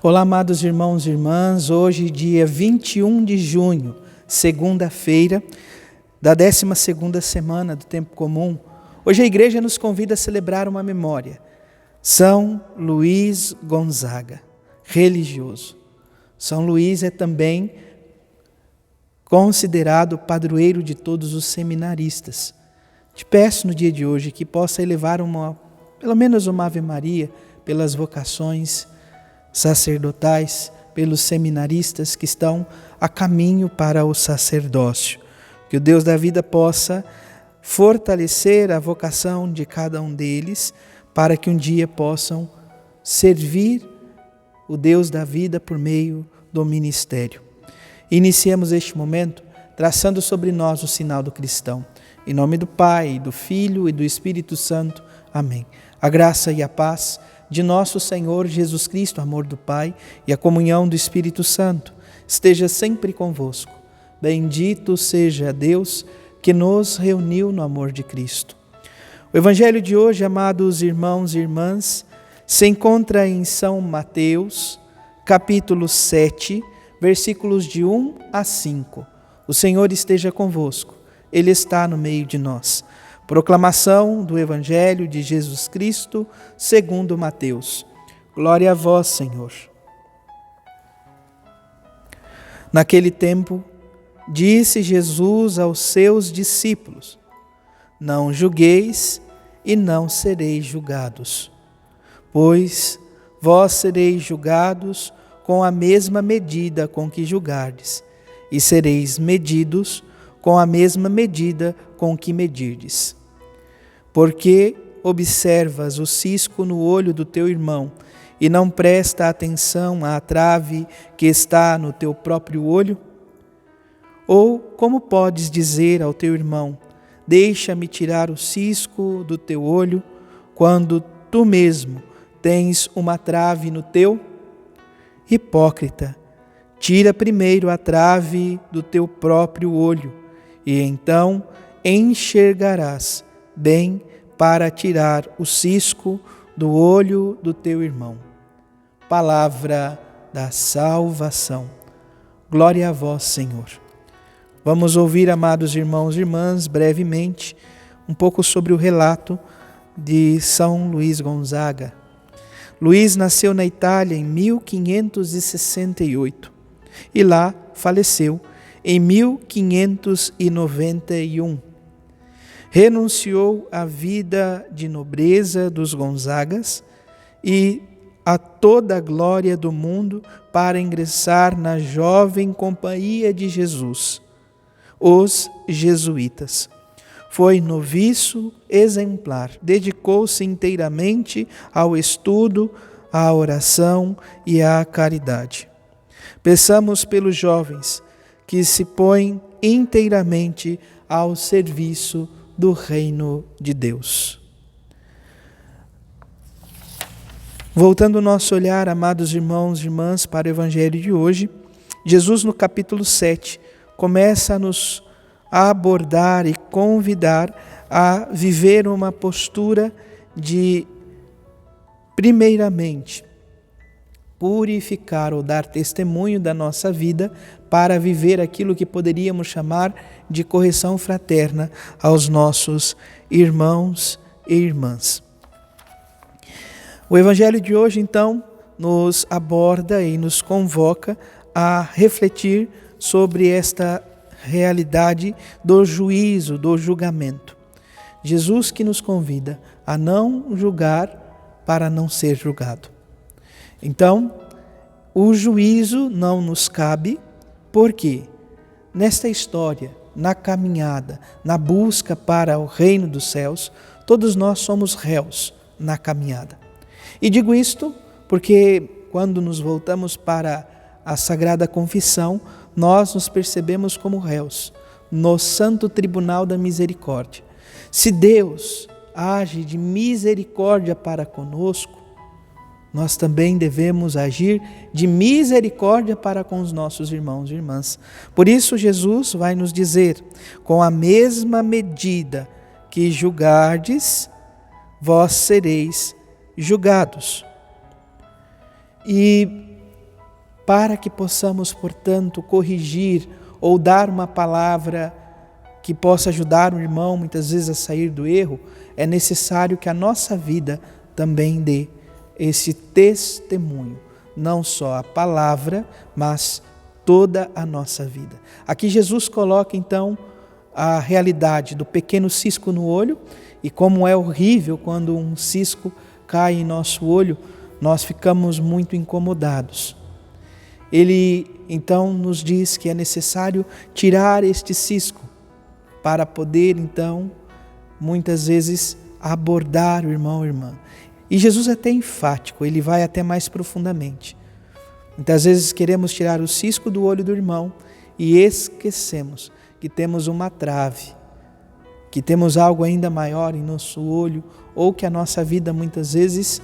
Olá, amados irmãos e irmãs, hoje dia 21 de junho, segunda-feira da 12ª semana do Tempo Comum. Hoje a igreja nos convida a celebrar uma memória. São Luís Gonzaga, religioso. São Luís é também considerado padroeiro de todos os seminaristas. Te peço no dia de hoje que possa elevar pelo menos uma Ave Maria pelas vocações sacerdotais, pelos seminaristas que estão a caminho para o sacerdócio. Que o Deus da vida possa fortalecer a vocação de cada um deles, para que um dia possam servir o Deus da vida por meio do ministério. Iniciemos este momento traçando sobre nós o sinal do cristão. Em nome do Pai, do Filho e do Espírito Santo. Amém. A graça e a paz de nosso Senhor Jesus Cristo, amor do Pai e a comunhão do Espírito Santo esteja sempre convosco. Bendito seja Deus que nos reuniu no amor de Cristo. O Evangelho de hoje, amados irmãos e irmãs, se encontra em São Mateus, capítulo 7, versículos de 1 a 5. O Senhor esteja convosco, Ele está no meio de nós. Proclamação do Evangelho de Jesus Cristo, segundo Mateus. Glória a vós, Senhor. Naquele tempo, disse Jesus aos seus discípulos: Não julgueis e não sereis julgados, pois vós sereis julgados com a mesma medida com que julgardes, e sereis medidos com a mesma medida com que medirdes. Porque observas o cisco no olho do teu irmão e não presta atenção à trave que está no teu próprio olho? Ou como podes dizer ao teu irmão: deixa-me tirar o cisco do teu olho, quando tu mesmo tens uma trave no teu? Hipócrita, tira primeiro a trave do teu próprio olho, e então enxergarás bem para tirar o cisco do olho do teu irmão. Palavra da salvação. Glória a vós, Senhor. Vamos ouvir, amados irmãos e irmãs, brevemente, um pouco sobre o relato de São Luís Gonzaga. Luís nasceu na Itália em 1568 e lá faleceu em 1591. Renunciou à vida de nobreza dos Gonzagas e a toda a glória do mundo para ingressar na jovem companhia de Jesus, os jesuítas. Foi noviço exemplar, dedicou-se inteiramente ao estudo, à oração e à caridade. Peçamos pelos jovens que se põem inteiramente ao serviço do reino de Deus. Voltando o nosso olhar, amados irmãos e irmãs, para o Evangelho de hoje, Jesus no capítulo 7 começa a nos abordar e convidar a viver uma postura de, primeiramente, purificar ou dar testemunho da nossa vida para viver aquilo que poderíamos chamar de correção fraterna aos nossos irmãos e irmãs. O Evangelho de hoje, então, nos aborda e nos convoca a refletir sobre esta realidade do juízo, do julgamento. Jesus que nos convida a não julgar para não ser julgado. Então, o juízo não nos cabe, porque nesta história, na caminhada, na busca para o reino dos céus, todos nós somos réus na caminhada. E digo isto porque quando nos voltamos para a Sagrada Confissão, nós nos percebemos como réus no Santo Tribunal da Misericórdia. Se Deus age de misericórdia para conosco, nós também devemos agir de misericórdia para com os nossos irmãos e irmãs. Por isso Jesus vai nos dizer: com a mesma medida que julgardes, vós sereis julgados. E para que possamos, portanto, corrigir ou dar uma palavra que possa ajudar o irmão muitas vezes a sair do erro, é necessário que a nossa vida também dê esse testemunho, não só a palavra, mas toda a nossa vida. Aqui Jesus coloca então a realidade do pequeno cisco no olho e como é horrível quando um cisco cai em nosso olho, nós ficamos muito incomodados. Ele então nos diz que é necessário tirar este cisco para poder então, muitas vezes, abordar o irmão ou irmã. E Jesus é até enfático, ele vai até mais profundamente. Muitas vezes queremos tirar o cisco do olho do irmão e esquecemos que temos uma trave, que temos algo ainda maior em nosso olho, ou que a nossa vida muitas vezes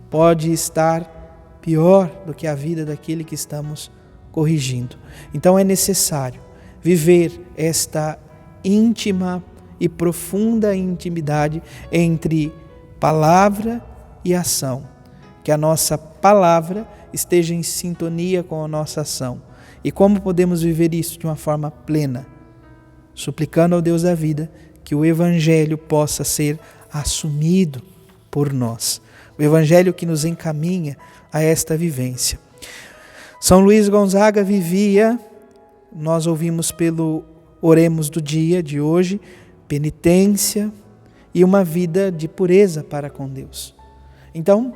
pode estar pior do que a vida daquele que estamos corrigindo. Então é necessário viver esta íntima e profunda intimidade entre palavra e ação. Que a nossa palavra esteja em sintonia com a nossa ação. E como podemos viver isso de uma forma plena? Suplicando ao Deus da vida que o Evangelho possa ser assumido por nós. O Evangelho que nos encaminha a esta vivência. São Luís Gonzaga vivia, nós ouvimos pelo Oremos do dia de hoje, penitência e uma vida de pureza para com Deus. Então,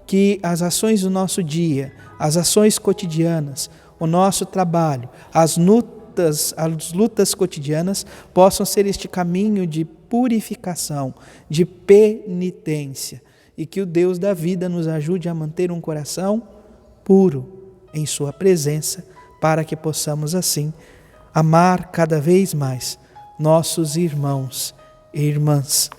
que as ações do nosso dia, as ações cotidianas, o nosso trabalho, as lutas cotidianas possam ser este caminho de purificação, de penitência, e que o Deus da vida nos ajude a manter um coração puro em sua presença, para que possamos assim amar cada vez mais nossos irmãos e irmãs.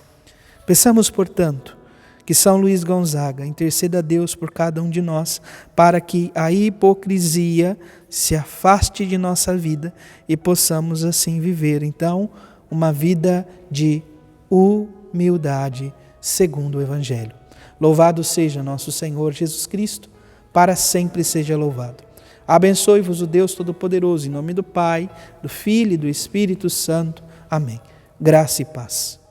Peçamos, portanto, que São Luís Gonzaga interceda a Deus por cada um de nós, para que a hipocrisia se afaste de nossa vida e possamos assim viver, então, uma vida de humildade segundo o Evangelho. Louvado seja nosso Senhor Jesus Cristo, para sempre seja louvado. Abençoe-vos o Deus Todo-Poderoso, em nome do Pai, do Filho e do Espírito Santo. Amém. Graça e paz.